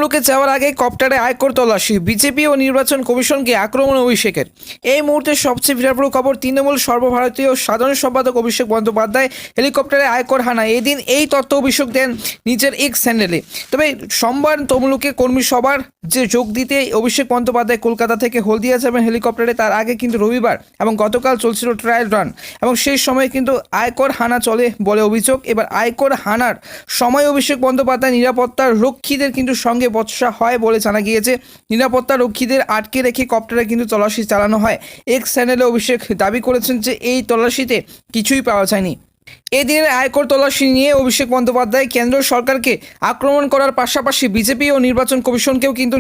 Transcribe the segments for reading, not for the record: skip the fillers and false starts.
তমলুকে যাওয়ার আগে কপ্টারে আয়কর তল্লাশি, বিজেপি ও নির্বাচন কমিশনকে আক্রমণ অভিষেকের। এই মুহূর্তে সবচেয়ে বিরাটবড় খবর, তৃণমূল সর্বভারতীয় সাধারণ সম্পাদক অভিষেক বন্দ্যোপাধ্যায় হেলিকপ্টারে আয়কর হানা। এদিন এই তথ্য অভিষেক দেন নিজের এক্স হ্যান্ডেলে। তবে সোমবার তমলুকে কর্মী সভার যে যোগ দিতে অভিষেক বন্দ্যোপাধ্যায় কলকাতা থেকে হলদিয়া যাবেন হেলিকপ্টারে। তার আগে কিন্তু রবিবার এবং গতকাল চলছিল ট্রায়াল রান, এবং সেই সময় কিন্তু আয়কর হানা চলে বলে অভিযোগ। এবার আয়কর হানার সময় অভিষেক বন্দ্যোপাধ্যায় নিরাপত্তার রক্ষীদের কিন্তু সঙ্গে বচসা হয় বলে জানা গিয়েছে। নিরাপত্তা রক্ষীদের আটকে রেখে কপ্টারে কিন্তু তল্লাশি চালানো হয়। এক্স চ্যানেলে অভিষেক দাবি করেছেন যে এই তল্লাশিতে কিছুই পাওয়া যায়নি। এদিনের আয়কর তল্লাশি নিয়ে অভিষেক বন্দ্যোপাধ্যায় কেন্দ্র সরকারকে আক্রমণ করার পাশাপাশি বিজেপি ও নির্বাচন কমিশনকেও কিন্তু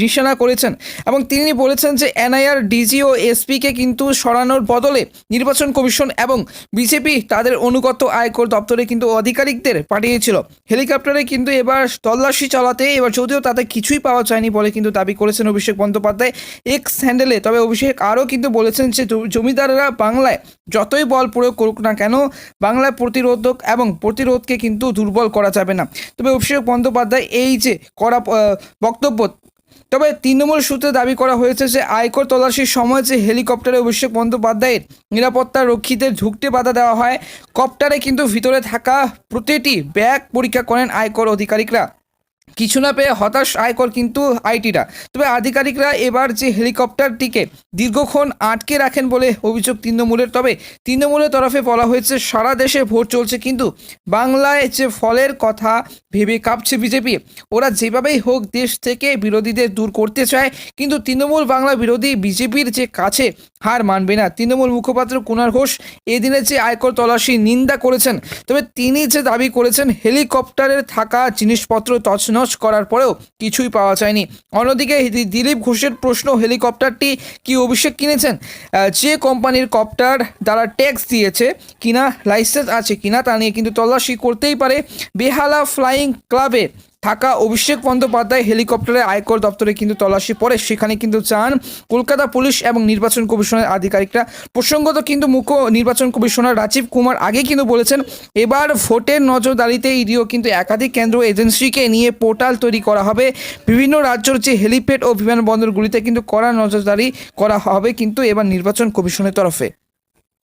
নিশানা করেছেন, এবং তিনি বলেছেন যে এনআইআর, ডিজি ও এসপিকে কিন্তু সরানোর বদলে নির্বাচন কমিশন এবং বিজেপি তাদের অনুগত আয়কর দপ্তরে কিন্তু আধিকারিকদের পাঠিয়েছিল হেলিকপ্টারে কিন্তু এবার তল্লাশি চালাতে। এবার যদিও তাতে কিছুই পাওয়া যায়নি বলে কিন্তু দাবি করেছেন অভিষেক বন্দ্যোপাধ্যায় এক্স হ্যান্ডেলে। তবে অভিষেক আরও কিন্তু বলেছেন যে জমিদাররা বাংলায় যতই বল প্রয়োগ করুক না কেন, বাংলায় প্রতিরোধকে কিন্তু দুর্বল করা যাবে না। তবে অভিষেক বন্দ্যোপাধ্যায় এই যে করা বক্তব্য, তবে তৃণমূল সূত্রে দাবি করা হয়েছে যে আয়কর তল্লাশির সময় যে হেলিকপ্টারে অভিষেক বন্দ্যোপাধ্যায়ের নিরাপত্তা রক্ষীদের ঢুকতে বাধা দেওয়া হয়, কপ্টারে কিন্তু ভিতরে থাকা প্রতিটি ব্যাগ পরীক্ষা করেন আয়কর আধিকারিকরা। কিছু না পেয়ে হতাশ আয়কর কিন্তু আইটিরা। তবে আধিকারিকরা এবার যে হেলিকপ্টারটিকে দীর্ঘক্ষণ আটকে রাখেন বলে অভিযোগ তৃণমূলের। তবে তৃণমূলের তরফে বলা হয়েছে সারা দেশে ভোট চলছে, কিন্তু বাংলায় যে ফলের কথা ভেবে কাঁপছে বিজেপি। ওরা যেভাবেই হোক দেশ থেকে বিরোধীদের দূর করতে চায়, কিন্তু তৃণমূল বাংলা বিরোধী বিজেপির যে কাছে হার মানবে না। তৃণমূল মুখপাত্র কুনাল ঘোষ এদিনের যে আয়কর তল্লাশি নিন্দা করেছেন। তবে তিনি যে দাবি করেছেন হেলিকপ্টারের থাকা জিনিসপত্র তছনছ করার পরেও কিছুই পাওয়া যায়নি। অন্যদিকে দিলীপ ঘোষের প্রশ্ন, হেলিকপ্টারটি কি অভিষেক কিনেছেন? যে কোম্পানির কপ্টার দ্বারা ট্যাক্স দিয়েছে কিনা, লাইসেন্স আছে কিনা তা নিয়ে কিন্তু তল্লাশি করতেই পারে। বেহালা ফ্লাইং ক্লাবে থাকা অভিষেক বন্দ্যোপাধ্যায় হেলিকপ্টারে আয়কর দপ্তরে কিন্তু তল্লাশি পরে সেখানে কিন্তু যান কলকাতা পুলিশ এবং নির্বাচন কমিশনের আধিকারিকরা। প্রসঙ্গত কিন্তু মুখ্য নির্বাচন কমিশনার রাজীব কুমার আগে কিন্তু বলেছেন এবার ভোটের নজরদারিতে ইডিও কিন্তু একাধিক কেন্দ্র এজেন্সিকে নিয়ে পোর্টাল তৈরি করা হবে। বিভিন্ন রাজ্যের যে হেলিপ্যাড ও বিমানবন্দরগুলিতে কিন্তু কড়া নজরদারি করা হবে কিন্তু এবার নির্বাচন কমিশনের তরফে।